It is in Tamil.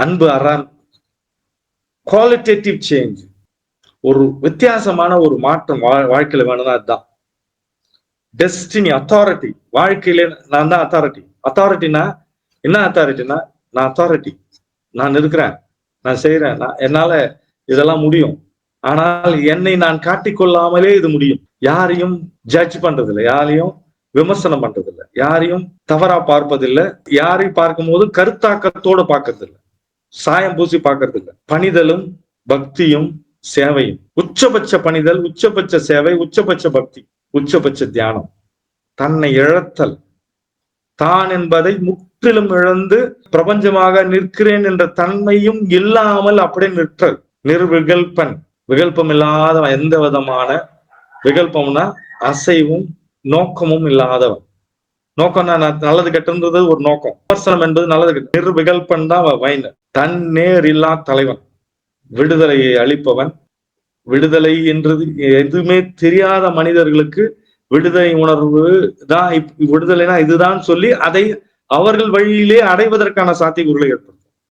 அன்பு அறம், குவாலிட்டேட்டிவ் சேஞ்ச், ஒரு வித்தியாசமான ஒரு மாற்றம் வாழ்க்கையில வேணும்னா அதுதான். டெஸ்டினி, அத்தாரிட்டி, வாழ்க்கையில நான் தான் அத்தாரிட்டி. அத்தாரிட்டினா என்ன? அத்தாரிட்டினா நான் அத்தாரிட்டி, நான் இருக்கிறேன், நான் செய்யறேன், என்னால இதெல்லாம் முடியும். ஆனால் என்னை நான் காட்டிக்கொள்ளாமலே இது முடியும். யாரையும் ஜட்ஜ் பண்றதில்லை, யாரையும் விமர்சனம் பண்றதில்லை, யாரையும் தவறா பார்ப்பதில்லை, யாரையும் பார்க்கும்போது கருத்தாக்கத்தோடு பார்க்கறது இல்லை, சாயம் பூசி பார்க்கறது இல்லை. பணிதலும் பக்தியும் சேவையும், உச்சபட்ச பணிதல், உச்சபட்ச சேவை, உச்சபட்ச பக்தி, உச்சபட்ச தியானம், தன்னை இழத்தல், தான் என்பதை முற்றிலும் இழந்து பிரபஞ்சமாக நிற்கிறேன் என்ற தன்மையும் இல்லாமல் அப்படியே நிற்றல். நிர்விகல்பன், விகல்பம் இல்லாத, எந்த விதமான விகல்பம்னா அசைவும் நோக்கமும் இல்லாதவன். நோக்கம்னா நல்லது கெட்டது ஒரு நோக்கம், விமர்சனம் என்பது நல்லது கெட்ட. நிர்விகல்பன் தான் வைன். தன்னேர் இல்லா தலைவன், விடுதலையை அளிப்பவன். விடுதலை என்றது எதுவுமே தெரியாத மனிதர்களுக்கு விடுதலை உணர்வு தான், விடுதலைனா இதுதான் சொல்லி அதை அவர்கள் வழியிலே அடைவதற்கான சாத்தியக்கூறுகளை ஏற்படும்.